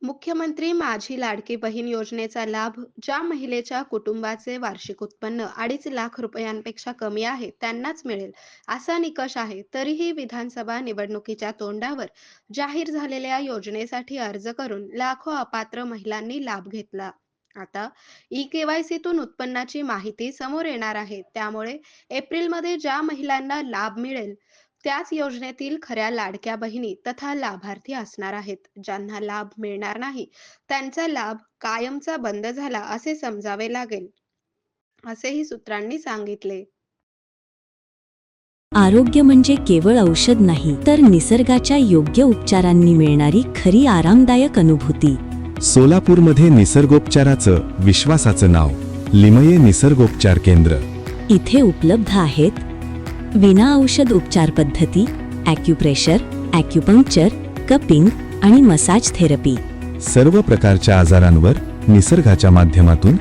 मुख्यमंत्री माझी लाडकी बहीण योजनेचा लाभ ज्या महिलेच्या कुटुंबाचे वार्षिक उत्पन्न 2.5 लाख रुपयांपेक्षा कमी आहे त्यांनाच मिळेल, असा निकष आहे. तरीही विधानसभा निवडणुकीच्या तोंडावर जाहीर झालेल्या योजनेसाठी अर्ज करून लाखो अपात्र महिलांनी लाभ घेतला. आता ई-केवायसीतून उत्पन्नाची माहिती समोर येणार आहे. त्यामुळे एप्रिलमध्ये ज्या महिलांना लाभ मिळेल त्याच योजनेतील खऱ्या लाडक्या बहिणी तथा लाभार्थी असणार आहेत. ज्यांना लाभ मिळणार नाही, त्यांचा लाभ कायमचा बंद झाला असे समजावे लागेल, असेही सूत्रांनी सांगितले. आरोग्य म्हणजे केवळ औषध नाही, तर निसर्गाच्या योग्य उपचारांनी मिळणारी खरी आरामदायक अनुभूती. सोलापूरमध्ये निसर्गोपचाराचं विश्वासाचं नाव लिमये निसर्गोपचार केंद्र. इथे उपलब्ध आहेत विना औषध उपचार पद्धती, ॲक्युप्रेशर, ॲक्युपंक्चर, कपिंग आणि मसाज थेरपी. सर्व प्रकारच्या आजारांवर निसर्गाच्या माध्यमातून